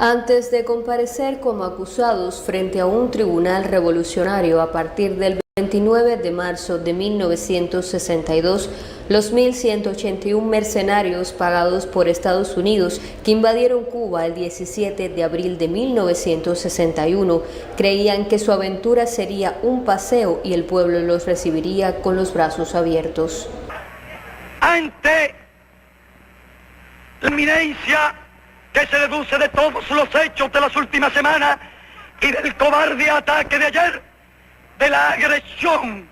Antes de comparecer como acusados frente a un tribunal revolucionario a partir del 29 de marzo de 1962, los 1.181 mercenarios pagados por Estados Unidos que invadieron Cuba el 17 de abril de 1961 creían que su aventura sería un paseo y el pueblo los recibiría con los brazos abiertos. Ante la inminencia que se deduce de todos los hechos de las últimas semanas y del cobarde ataque de ayer, de la agresión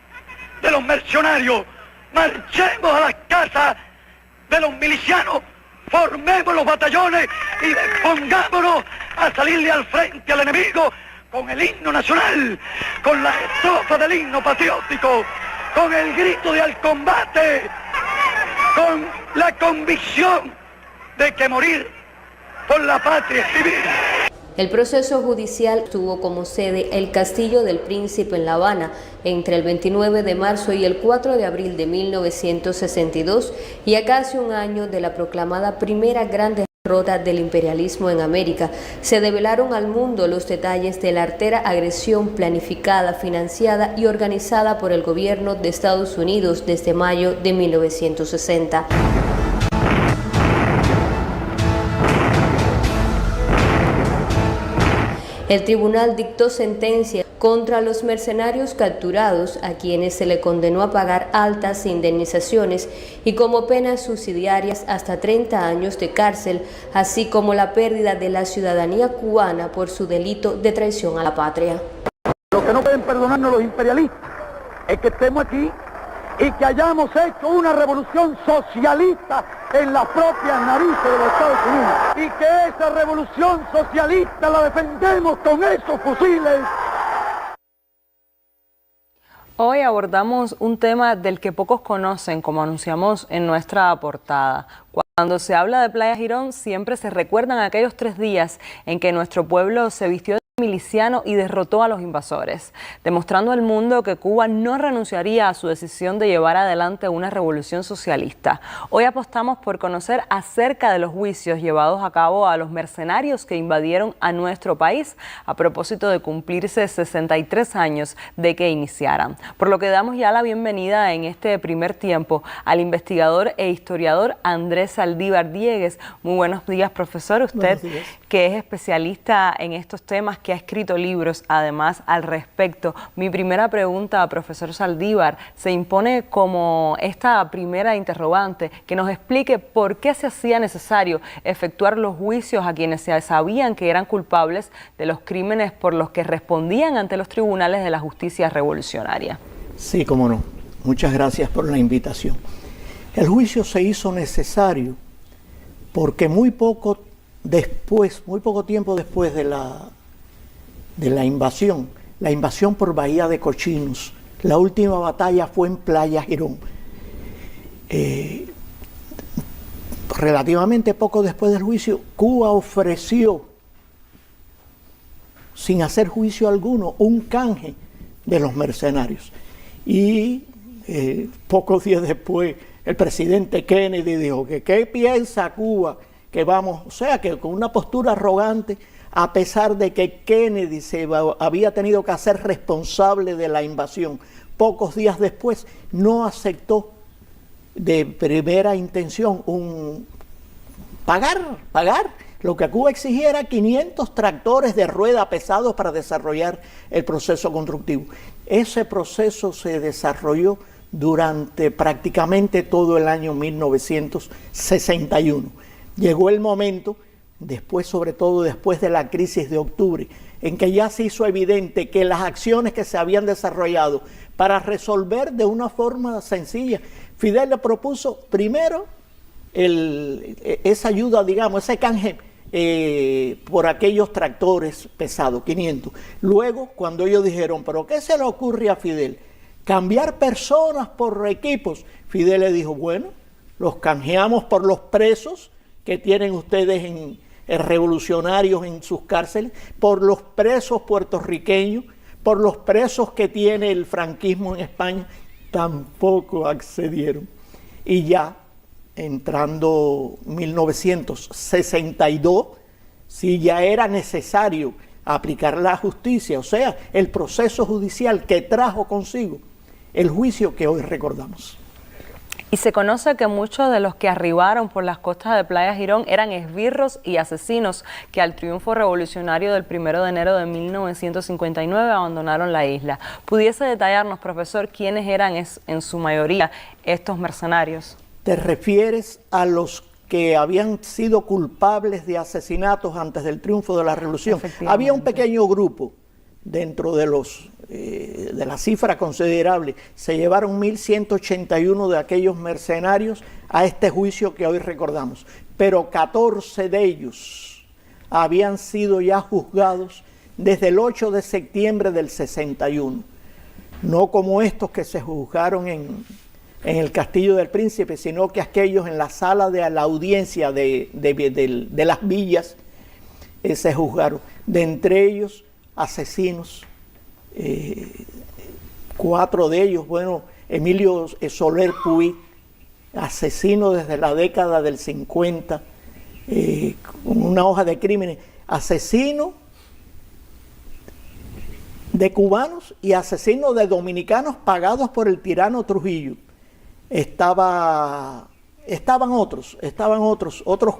de los mercenarios, marchemos a las casas de los milicianos, formemos los batallones y pongámonos a salirle al frente al enemigo con el himno nacional, con la estrofa del himno patriótico, con el grito de al combate, con la convicción de que morir por la patria es vivir. El proceso judicial tuvo como sede el Castillo del Príncipe en La Habana entre el 29 de marzo y el 4 de abril de 1962 y a casi un año de la proclamada primera gran derrota del imperialismo en América. Se develaron al mundo los detalles de la artera agresión planificada, financiada y organizada por el gobierno de Estados Unidos desde mayo de 1960. El tribunal dictó sentencia contra los mercenarios capturados, a quienes se le condenó a pagar altas indemnizaciones y como penas subsidiarias hasta 30 años de cárcel, así como la pérdida de la ciudadanía cubana por su delito de traición a la patria. Lo que no pueden perdonarnos los imperialistas es que estemos aquí y que hayamos hecho una revolución socialista en las propias narices de los Estados Unidos y que esa revolución socialista la defendemos con esos fusiles. Hoy abordamos un tema del que pocos conocen, como anunciamos en nuestra portada. Cuando se habla de Playa Girón, siempre se recuerdan aquellos 3 días en que nuestro pueblo se vistió de miliciano y derrotó a los invasores, demostrando al mundo que Cuba no renunciaría a su decisión de llevar adelante una revolución socialista. Hoy apostamos por conocer acerca de los juicios llevados a cabo a los mercenarios que invadieron a nuestro país a propósito de cumplirse 63 años de que iniciaran. Por lo que damos ya la bienvenida en este primer tiempo al investigador e historiador Andrés Saldívar Diegues. Muy buenos días, profesor. Usted, que es especialista en estos temas, que ha escrito libros además al respecto. Mi primera pregunta, profesor Saldívar, se impone como esta primera interrogante, que nos explique por qué se hacía necesario efectuar los juicios a quienes se sabían que eran culpables de los crímenes por los que respondían ante los tribunales de la justicia revolucionaria. Sí, cómo no. Muchas gracias por la invitación. El juicio se hizo necesario porque muy poco tiempo después de la invasión por Bahía de Cochinos, la última batalla fue en Playa Girón. Relativamente poco después del juicio, Cuba ofreció, sin hacer juicio alguno, un canje de los mercenarios. Y pocos días después, el presidente Kennedy dijo que ¿qué piensa Cuba? Que vamos, o sea, que con una postura arrogante, a pesar de que Kennedy había tenido que hacer responsable de la invasión, pocos días después no aceptó de primera intención pagar. Lo que Cuba exigía era 500 tractores de rueda pesados para desarrollar el proceso constructivo. Ese proceso se desarrolló durante prácticamente todo el año 1961. Llegó el momento, sobre todo después de la crisis de octubre, en que ya se hizo evidente que las acciones que se habían desarrollado para resolver de una forma sencilla, Fidel le propuso primero esa ayuda, digamos, ese canje por aquellos tractores pesados, 500. Luego, cuando ellos dijeron, ¿pero qué se le ocurre a Fidel? Cambiar personas por equipos. Fidel le dijo, bueno, los canjeamos por los presos que tienen ustedes en revolucionarios en sus cárceles, por los presos puertorriqueños, por los presos que tiene el franquismo en España. Tampoco accedieron. Y ya entrando 1962, si ya era necesario aplicar la justicia, o sea, el proceso judicial que trajo consigo el juicio que hoy recordamos. Y se conoce que muchos de los que arribaron por las costas de Playa Girón eran esbirros y asesinos que al triunfo revolucionario del 1 de enero de 1959 abandonaron la isla. ¿Pudiese detallarnos, profesor, quiénes eran en su mayoría estos mercenarios? ¿Te refieres a los que habían sido culpables de asesinatos antes del triunfo de la revolución? Había un pequeño grupo dentro de la cifra considerable. Se llevaron 1.181 de aquellos mercenarios a este juicio que hoy recordamos, pero 14 de ellos habían sido ya juzgados desde el 8 de septiembre del 61, no como estos que se juzgaron en el Castillo del Príncipe, sino que aquellos en la sala de la audiencia de las villas se juzgaron. De entre ellos, asesinos, 4 de ellos, bueno, Emilio Soler Puig, asesino desde la década del 50, con una hoja de crímenes, asesino de cubanos y asesino de dominicanos pagados por el tirano Trujillo. Estaban otros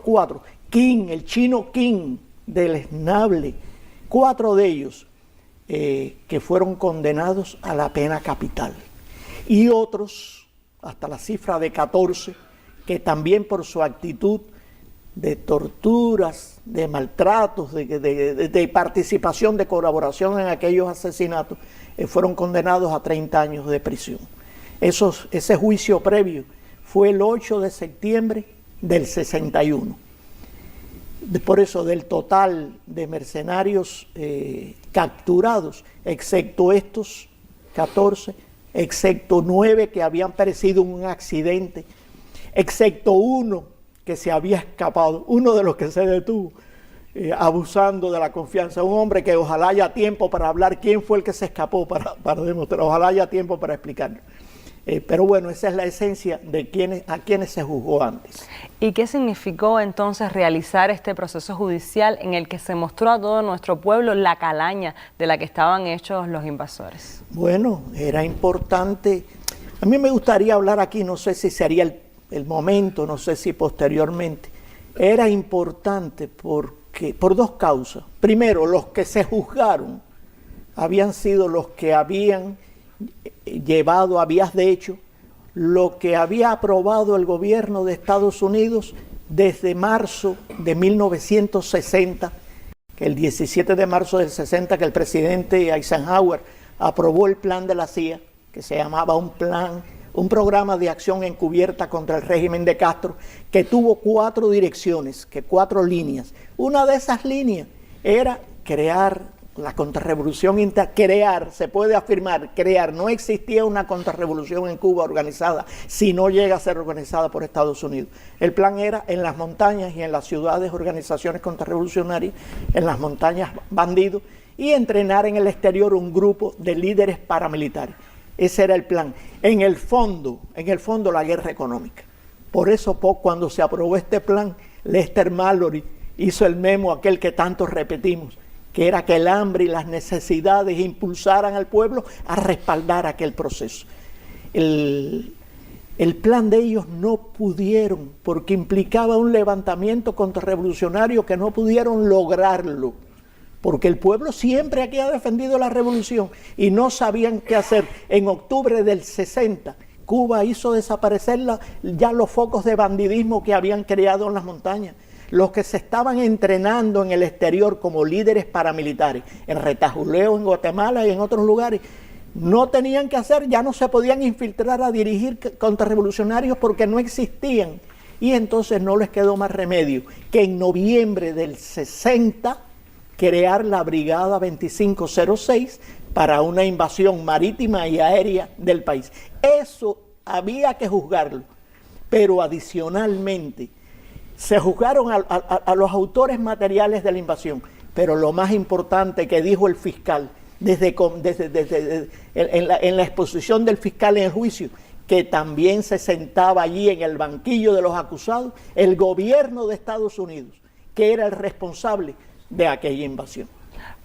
4, King, el chino King, deleznable, 4 de ellos que fueron condenados a la pena capital, y otros, hasta la cifra de 14, que también por su actitud de torturas, de maltratos, de participación, de colaboración en aquellos asesinatos, fueron condenados a 30 años de prisión. Ese juicio previo fue el 8 de septiembre del 61. Por eso, del total de mercenarios capturados, excepto estos 14, excepto 9 que habían perecido en un accidente, excepto uno que se había escapado, uno de los que se detuvo, abusando de la confianza, un hombre que ojalá haya tiempo para hablar quién fue el que se escapó, para demostrar, ojalá haya tiempo para explicarlo. Pero bueno, esa es la esencia de a quienes se juzgó antes. ¿Y qué significó entonces realizar este proceso judicial en el que se mostró a todo nuestro pueblo la calaña de la que estaban hechos los invasores? Bueno, era importante. A mí me gustaría hablar aquí, no sé si sería el momento, no sé si posteriormente. Era importante por 2 causas. Primero, los que se juzgaron habían sido los que habían llevado a vías de hecho lo que había aprobado el gobierno de Estados Unidos desde marzo de 1960, que el 17 de marzo del 60, que el presidente Eisenhower aprobó el plan de la CIA, que se llamaba un programa de acción encubierta contra el régimen de Castro, que tuvo 4 direcciones, 4 líneas. Una de esas líneas era crear la contrarrevolución se puede afirmar, no existía una contrarrevolución en Cuba organizada si no llega a ser organizada por Estados Unidos. El plan era en las montañas y en las ciudades organizaciones contrarrevolucionarias, en las montañas bandidos, y entrenar en el exterior un grupo de líderes paramilitares. Ese era el plan. En el fondo, la guerra económica. Por eso, cuando se aprobó este plan, Lester Mallory hizo el memo aquel que tanto repetimos, que era que el hambre y las necesidades impulsaran al pueblo a respaldar aquel proceso. El plan de ellos no pudieron, porque implicaba un levantamiento contrarrevolucionario que no pudieron lograrlo, porque el pueblo siempre aquí ha defendido la revolución y no sabían qué hacer. En octubre del 60, Cuba hizo desaparecer ya los focos de bandidismo que habían creado en las montañas. Los que se estaban entrenando en el exterior como líderes paramilitares, en Retajuleo, en Guatemala y en otros lugares, no tenían que hacer, ya no se podían infiltrar a dirigir contrarrevolucionarios porque no existían. Y entonces no les quedó más remedio que en noviembre del 60 crear la Brigada 2506 para una invasión marítima y aérea del país. Eso había que juzgarlo, pero adicionalmente se juzgaron a los autores materiales de la invasión, pero lo más importante que dijo el fiscal en la exposición del fiscal en el juicio, que también se sentaba allí en el banquillo de los acusados, el gobierno de Estados Unidos, que era el responsable de aquella invasión.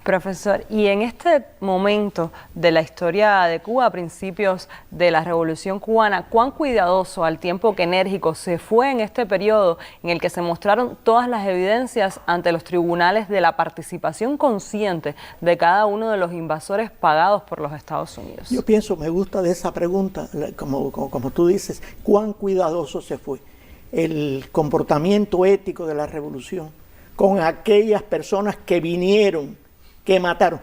Profesor, y en este momento de la historia de Cuba, a principios de la Revolución Cubana, ¿cuán cuidadoso, al tiempo que enérgico, se fue en este periodo en el que se mostraron todas las evidencias ante los tribunales de la participación consciente de cada uno de los invasores pagados por los Estados Unidos? Yo pienso, me gusta de esa pregunta, como tú dices, ¿cuán cuidadoso se fue? El comportamiento ético de la revolución con aquellas personas que vinieron, que mataron.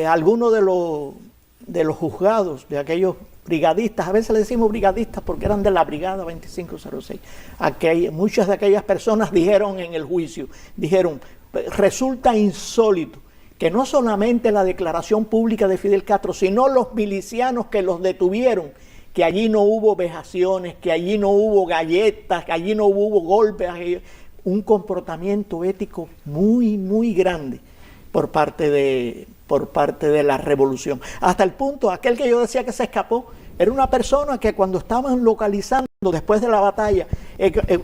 Algunos de los juzgados, de aquellos brigadistas, a veces le decimos brigadistas porque eran de la brigada 2506, muchas de aquellas personas dijeron en el juicio, resulta insólito que no solamente la declaración pública de Fidel Castro, sino los milicianos que los detuvieron, que allí no hubo vejaciones, que allí no hubo galletas, que allí no hubo golpes, un comportamiento ético muy, muy grande por parte de la revolución. Hasta el punto, aquel que yo decía que se escapó, era una persona que cuando estaban localizando después de la batalla,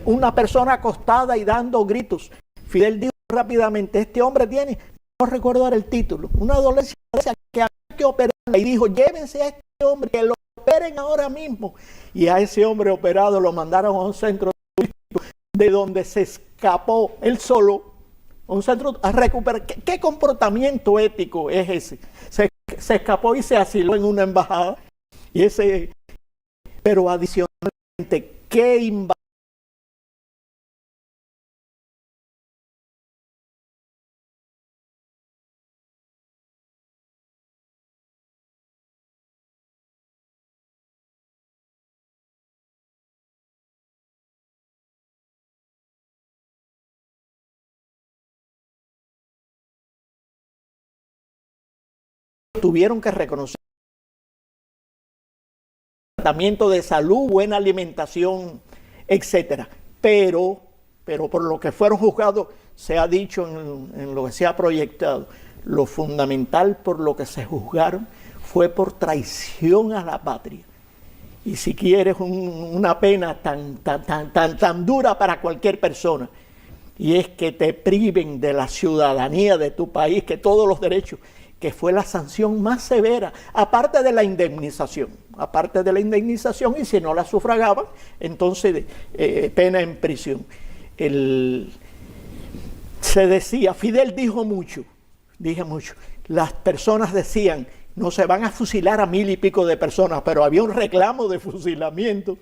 una persona acostada y dando gritos, Fidel dijo rápidamente, este hombre tiene, no recuerdo ahora el título, una dolencia que había que operarla, y dijo, llévense a este hombre, que lo operen ahora mismo. Y a ese hombre operado lo mandaron a un centro de donde se escapó él solo, un centro a recuperar. ¿Qué comportamiento ético es ese? Se escapó y se asiló en una embajada. Pero adicionalmente, ¿qué invasión? Tuvieron que reconocer tratamiento de salud, buena alimentación, etcétera. Pero por lo que fueron juzgados, se ha dicho en lo que se ha proyectado, lo fundamental por lo que se juzgaron fue por traición a la patria. Y si quieres una pena tan dura para cualquier persona, y es que te priven de la ciudadanía de tu país, que todos los derechos, que fue la sanción más severa, aparte de la indemnización, y si no la sufragaban, entonces pena en prisión. Se decía, Fidel dijo mucho, las personas decían, no se van a fusilar a 1000 y pico de personas, pero había un reclamo de fusilamiento,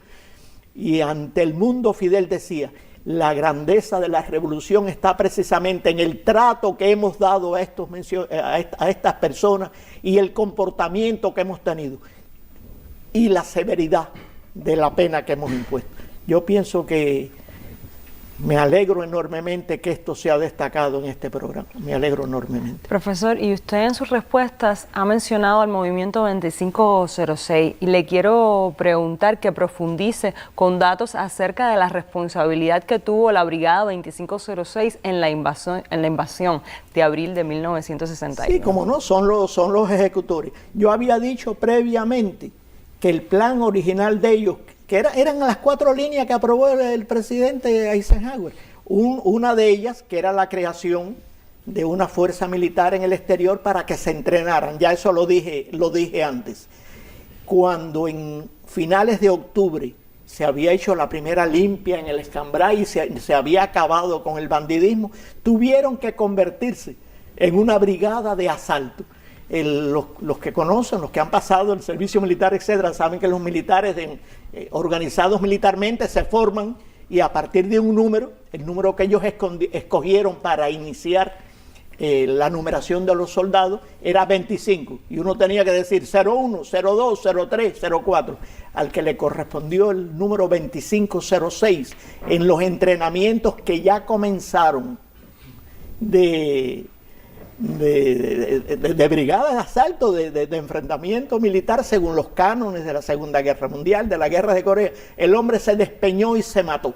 y ante el mundo Fidel decía, la grandeza de la revolución está precisamente en el trato que hemos dado a estas personas y el comportamiento que hemos tenido y la severidad de la pena que hemos impuesto. Yo pienso que me alegro enormemente que esto sea destacado en este programa. Me alegro enormemente. Profesor, y usted en sus respuestas ha mencionado al movimiento 2506 y le quiero preguntar que profundice con datos acerca de la responsabilidad que tuvo la Brigada 2506 en la invasión de abril de 1961. Sí, como no, son los ejecutores. Yo había dicho previamente que el plan original de ellos, que eran las 4 líneas que aprobó el presidente Eisenhower. Una de ellas, que era la creación de una fuerza militar en el exterior para que se entrenaran. Ya eso lo dije antes. Cuando en finales de octubre se había hecho la primera limpia en el Escambray y se había acabado con el bandidismo, tuvieron que convertirse en una brigada de asalto. Los que conocen, los que han pasado el servicio militar, etcétera, saben que los militares organizados militarmente se forman y a partir de un número, el número que ellos escogieron para iniciar la numeración de los soldados era 25 y uno tenía que decir 01, 02, 03, 04, al que le correspondió el número 2506 en los entrenamientos que ya comenzaron de brigada de asalto, de enfrentamiento militar según los cánones de la Segunda Guerra Mundial, de la Guerra de Corea. El hombre se despeñó y se mató.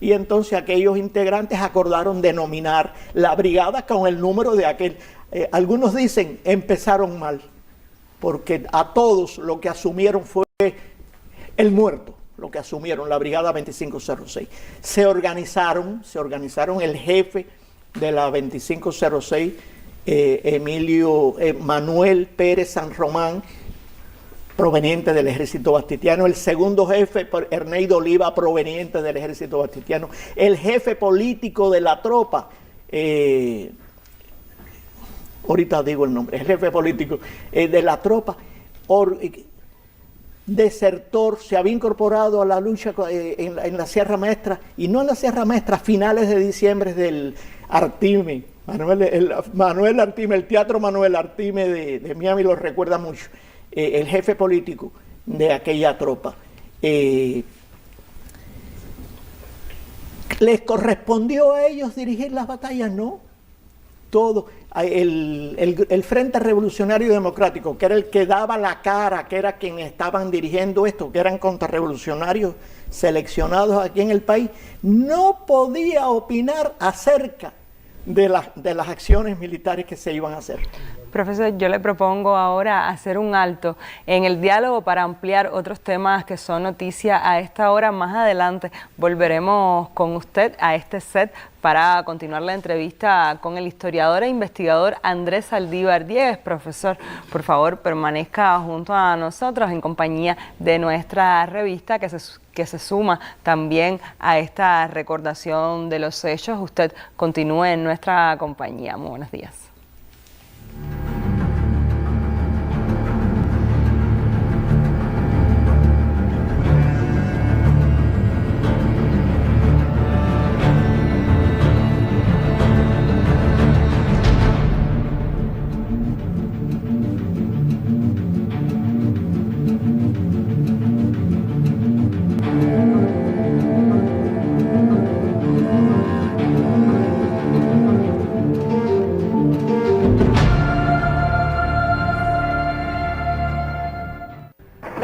Y entonces aquellos integrantes acordaron denominar la brigada con el número de aquel. Algunos dicen, empezaron mal, porque a todos lo que asumieron fue el muerto. lo que asumieron, la Brigada 2506. Se organizaron el jefe de la 2506, Manuel Pérez San Román, proveniente del ejército bastitiano, el segundo jefe, Erneido Oliva, proveniente del ejército bastitiano, el jefe político de la tropa, ahorita digo el nombre, el jefe político de la tropa, desertor, se había incorporado a la lucha en la Sierra Maestra, y no en la Sierra Maestra, a finales de diciembre del Artime, Manuel Artime, el Teatro Manuel Artime de Miami lo recuerda mucho, el jefe político de aquella tropa. ¿Les correspondió a ellos dirigir las batallas? No. Todo. El Frente Revolucionario Democrático, que era el que daba la cara, que era quienes estaban dirigiendo esto, que eran contrarrevolucionarios seleccionados aquí en el país, no podía opinar acerca de las acciones militares que se iban a hacer. Profesor, yo le propongo ahora hacer un alto en el diálogo para ampliar otros temas que son noticia a esta hora. Más adelante volveremos con usted a este set para continuar la entrevista con el historiador e investigador Andrés Saldívar Diegues. Profesor, por favor, permanezca junto a nosotros en compañía de nuestra revista que se suma también a esta recordación de los hechos. Usted continúe en nuestra compañía. Muy buenos días.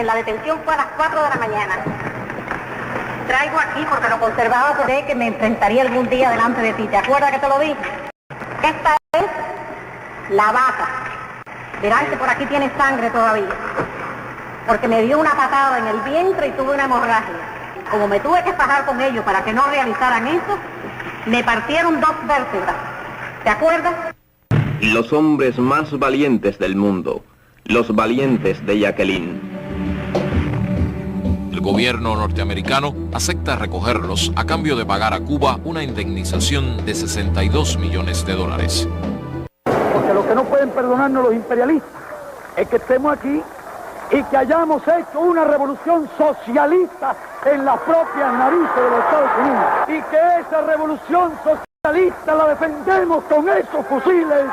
La detención fue a las 4 de la mañana. Traigo aquí porque lo conservaba por que me enfrentaría algún día delante de ti. ¿Te acuerdas que te lo dije? Esta es la vaca. Verás que por aquí tiene sangre todavía. Porque me dio una patada en el vientre y tuve una hemorragia. Como me tuve que fajar con ellos para que no realizaran eso, me partieron 2 vértebras. ¿Te acuerdas? Los hombres más valientes del mundo. Los valientes de Jacqueline. El gobierno norteamericano acepta recogerlos a cambio de pagar a Cuba una indemnización de $62 millones. Porque lo que no pueden perdonarnos los imperialistas es que estemos aquí y que hayamos hecho una revolución socialista en las propias narices de los Estados Unidos. Y que esa revolución socialista la defendemos con esos fusiles